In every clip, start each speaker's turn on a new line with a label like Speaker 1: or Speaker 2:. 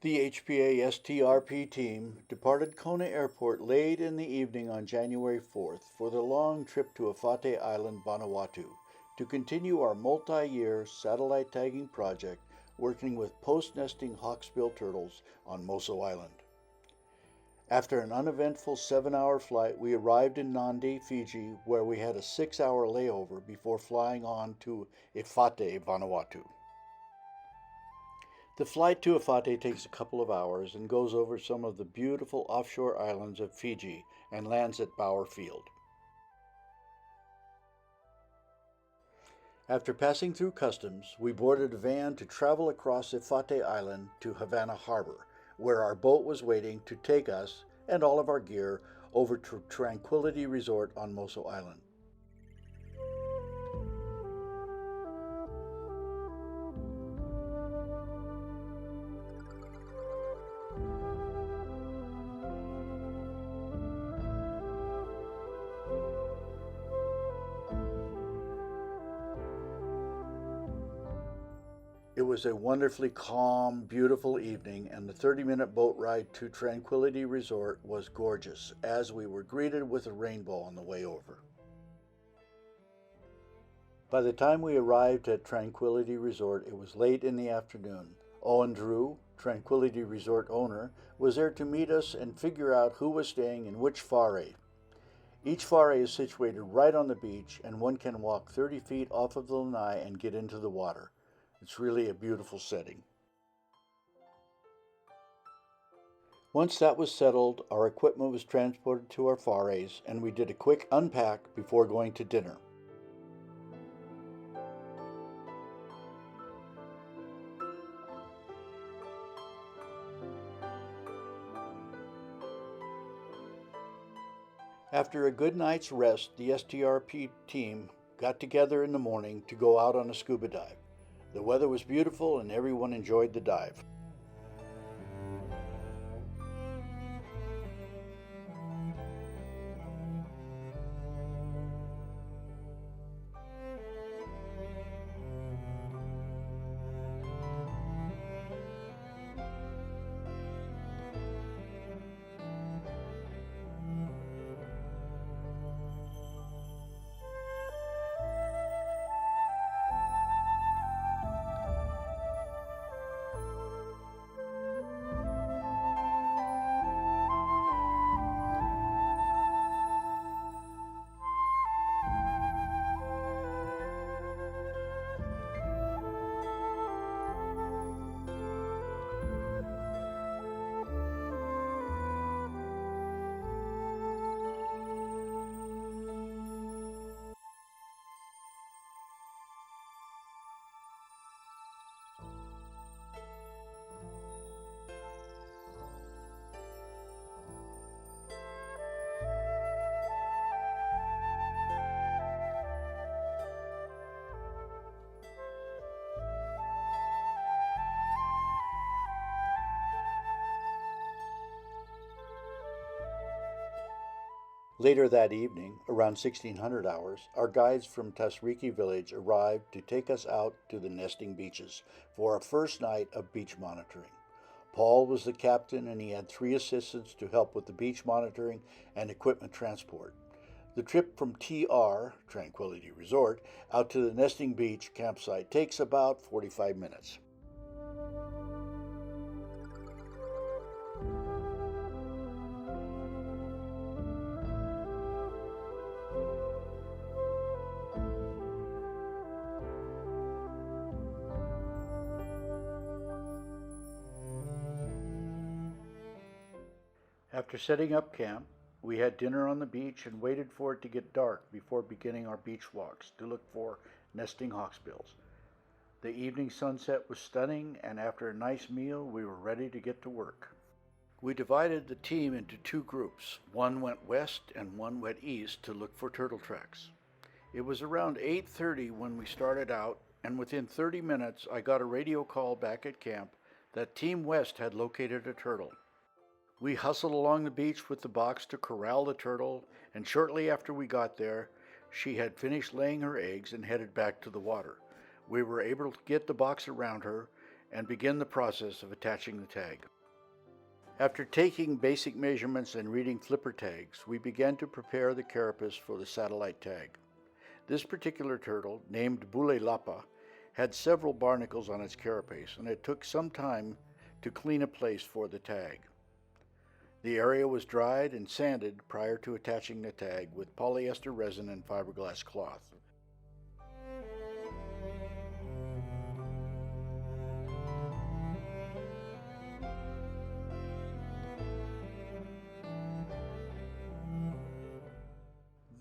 Speaker 1: The HPA STRP team departed Kona Airport late in the evening on January 4th for the long trip to Efate Island, Vanuatu, to continue our multi-year satellite tagging project working with post-nesting hawksbill turtles on Moso Island. After an uneventful 7-hour flight, we arrived in Nandi, Fiji, where we had a 6-hour layover before flying on to Efate, Vanuatu. The flight to Efate takes a couple of hours and goes over some of the beautiful offshore islands of Fiji and lands at Bauer Field. After passing through customs, we boarded a van to travel across Efate Island to Havana Harbor, where our boat was waiting to take us and all of our gear over to Tranquility Resort on Moso Island. It was a wonderfully calm, beautiful evening, and the 30-minute boat ride to Tranquility Resort was gorgeous, as we were greeted with a rainbow on the way over. By the time we arrived at Tranquility Resort, it was late in the afternoon. Owen Drew, Tranquility Resort owner, was there to meet us and figure out who was staying in which whare. Each whare is situated right on the beach, and one can walk 30 feet off of the lanai and get into the water. It's really a beautiful setting. Once that was settled, our equipment was transported to our whares, and we did a quick unpack before going to dinner. After a good night's rest, the STRP team got together in the morning to go out on a scuba dive. The weather was beautiful and everyone enjoyed the dive. Later that evening, around 1600 hours, our guides from Tasriki village arrived to take us out to the nesting beaches for our first night of beach monitoring. Paul was the captain and he had 3 assistants to help with the beach monitoring and equipment transport. The trip from TR, Tranquility Resort, out to the nesting beach campsite takes about 45 minutes. After setting up camp, we had dinner on the beach and waited for it to get dark before beginning our beach walks to look for nesting hawksbills. The evening sunset was stunning, and after a nice meal, we were ready to get to work. We divided the team into 2 groups. One went west and one went east to look for turtle tracks. It was around 8:30 when we started out, and within 30 minutes I got a radio call back at camp that Team West had located a turtle. We hustled along the beach with the box to corral the turtle, and shortly after we got there, she had finished laying her eggs and headed back to the water. We were able to get the box around her, and begin the process of attaching the tag. After taking basic measurements and reading flipper tags, we began to prepare the carapace for the satellite tag. This particular turtle, named Bule Lapa, had several barnacles on its carapace, and it took some time to clean a place for the tag. The area was dried and sanded prior to attaching the tag with polyester resin and fiberglass cloth.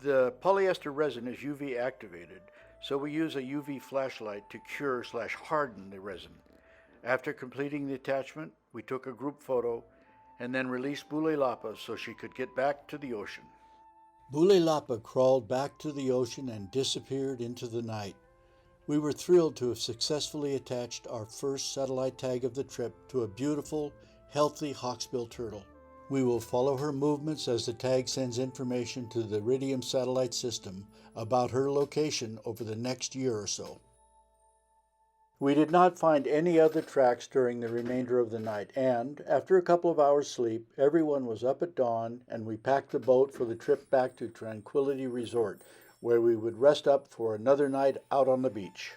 Speaker 1: The polyester resin is UV activated, so we use a UV flashlight to cure/harden the resin. After completing the attachment, we took a group photo and then released Bule Lapa so she could get back to the ocean. Bule Lapa crawled back to the ocean and disappeared into the night. We were thrilled to have successfully attached our first satellite tag of the trip to a beautiful, healthy hawksbill turtle. We will follow her movements as the tag sends information to the Iridium satellite system about her location over the next year or so. We did not find any other tracks during the remainder of the night, and after a couple of hours' sleep, everyone was up at dawn and we packed the boat for the trip back to Tranquility Resort, where we would rest up for another night out on the beach.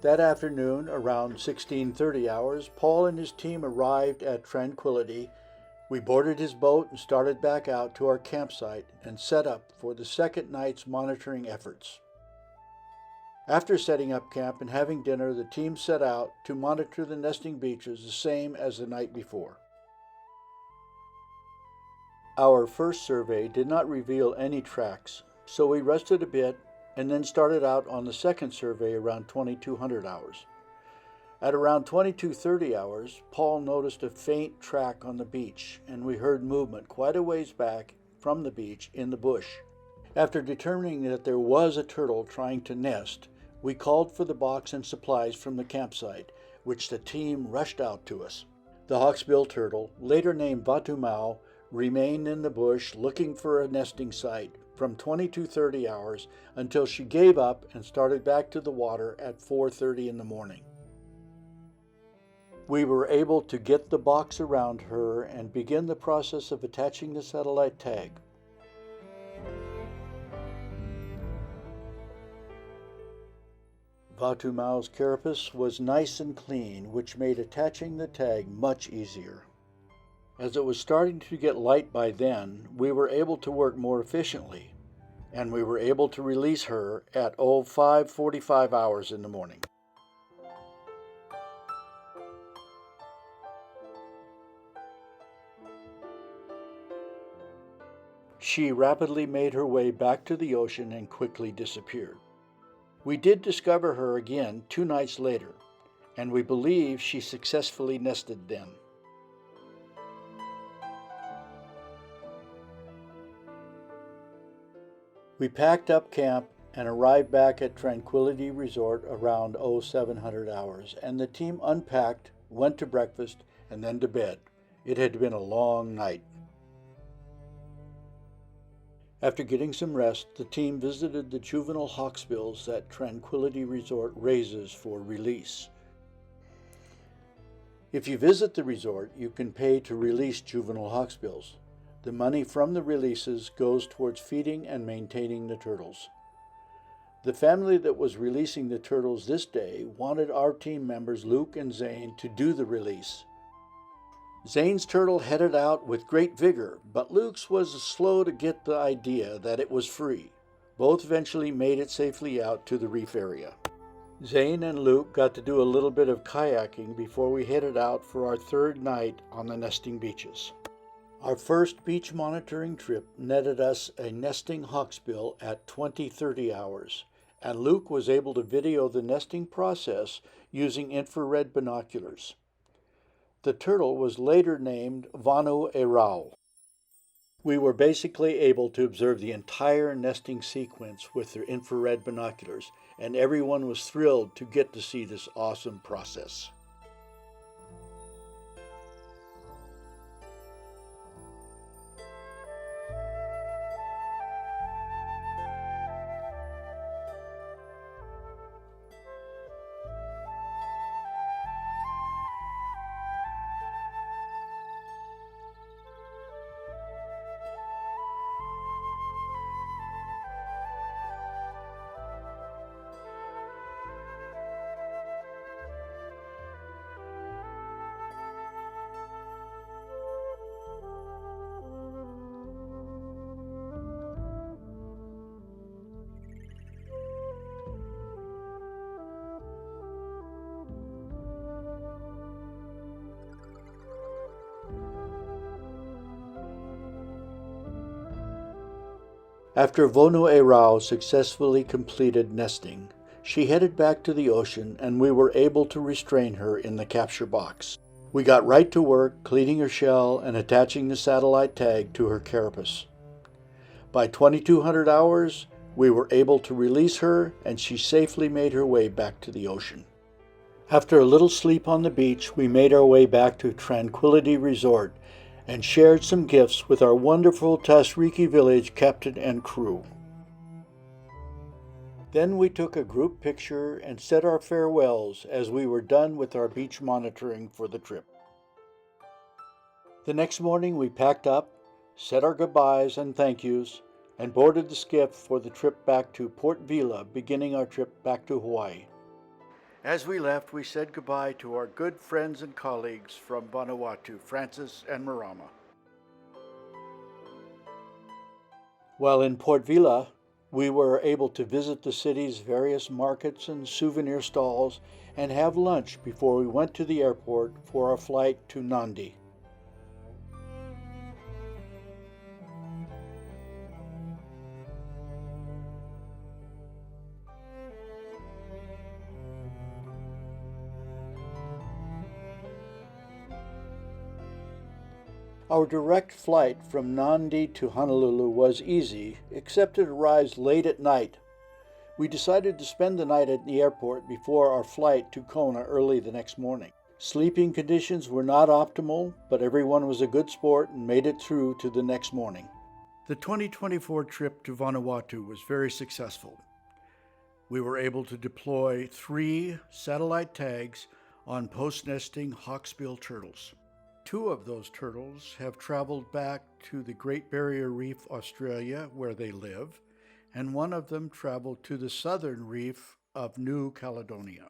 Speaker 1: That afternoon, around 16:30 hours, Paul and his team arrived at Tranquility. We boarded his boat and started back out to our campsite and set up for the second night's monitoring efforts. After setting up camp and having dinner, the team set out to monitor the nesting beaches the same as the night before. Our first survey did not reveal any tracks, so we rested a bit and then started out on the second survey around 2200 hours. At around 2230 hours, Paul noticed a faint track on the beach, and we heard movement quite a ways back from the beach in the bush. After determining that there was a turtle trying to nest, we called for the box and supplies from the campsite, which the team rushed out to us. The hawksbill turtle, later named Vanuatu, remained in the bush looking for a nesting site from 2230 hours until she gave up and started back to the water at 4:30 in the morning. We were able to get the box around her and begin the process of attaching the satellite tag. Vanuatu's carapace was nice and clean, which made attaching the tag much easier. As it was starting to get light by then, we were able to work more efficiently, and we were able to release her at 5:45 hours in the morning. She rapidly made her way back to the ocean and quickly disappeared. We did discover her again 2 nights later, and we believe she successfully nested then. We packed up camp and arrived back at Tranquility Resort around 0700 hours, and the team unpacked, went to breakfast, and then to bed. It had been a long night. After getting some rest, the team visited the juvenile hawksbills that Tranquility Resort raises for release. If you visit the resort, you can pay to release juvenile hawksbills. The money from the releases goes towards feeding and maintaining the turtles. The family that was releasing the turtles this day wanted our team members Luke and Zane to do the release. Zane's turtle headed out with great vigor, but Luke's was slow to get the idea that it was free. Both eventually made it safely out to the reef area. Zane and Luke got to do a little bit of kayaking before we headed out for our third night on the nesting beaches. Our first beach monitoring trip netted us a nesting hawksbill at 20:30 hours, and Luke was able to video the nesting process using infrared binoculars. The turtle was later named Vanuatu. We were basically able to observe the entire nesting sequence with their infrared binoculars, and everyone was thrilled to get to see this awesome process. After Vonuatu successfully completed nesting, she headed back to the ocean and we were able to restrain her in the capture box. We got right to work cleaning her shell and attaching the satellite tag to her carapace. By 2200 hours, we were able to release her and she safely made her way back to the ocean. After a little sleep on the beach, we made our way back to Tranquility Resort and shared some gifts with our wonderful Tasriki Village captain and crew. Then we took a group picture and said our farewells as we were done with our beach monitoring for the trip. The next morning we packed up, said our goodbyes and thank yous, and boarded the skiff for the trip back to Port Vila, beginning our trip back to Hawaii. As we left, we said goodbye to our good friends and colleagues from Vanuatu, Francis and Marama. While in Port Vila, we were able to visit the city's various markets and souvenir stalls and have lunch before we went to the airport for our flight to Nandi. Our direct flight from Nandi to Honolulu was easy, except it arrived late at night. We decided to spend the night at the airport before our flight to Kona early the next morning. Sleeping conditions were not optimal, but everyone was a good sport and made it through to the next morning. The 2024 trip to Vanuatu was very successful. We were able to deploy 3 satellite tags on post-nesting hawksbill turtles. 2 of those turtles have traveled back to the Great Barrier Reef, Australia, where they live, and one of them traveled to the southern reef of New Caledonia.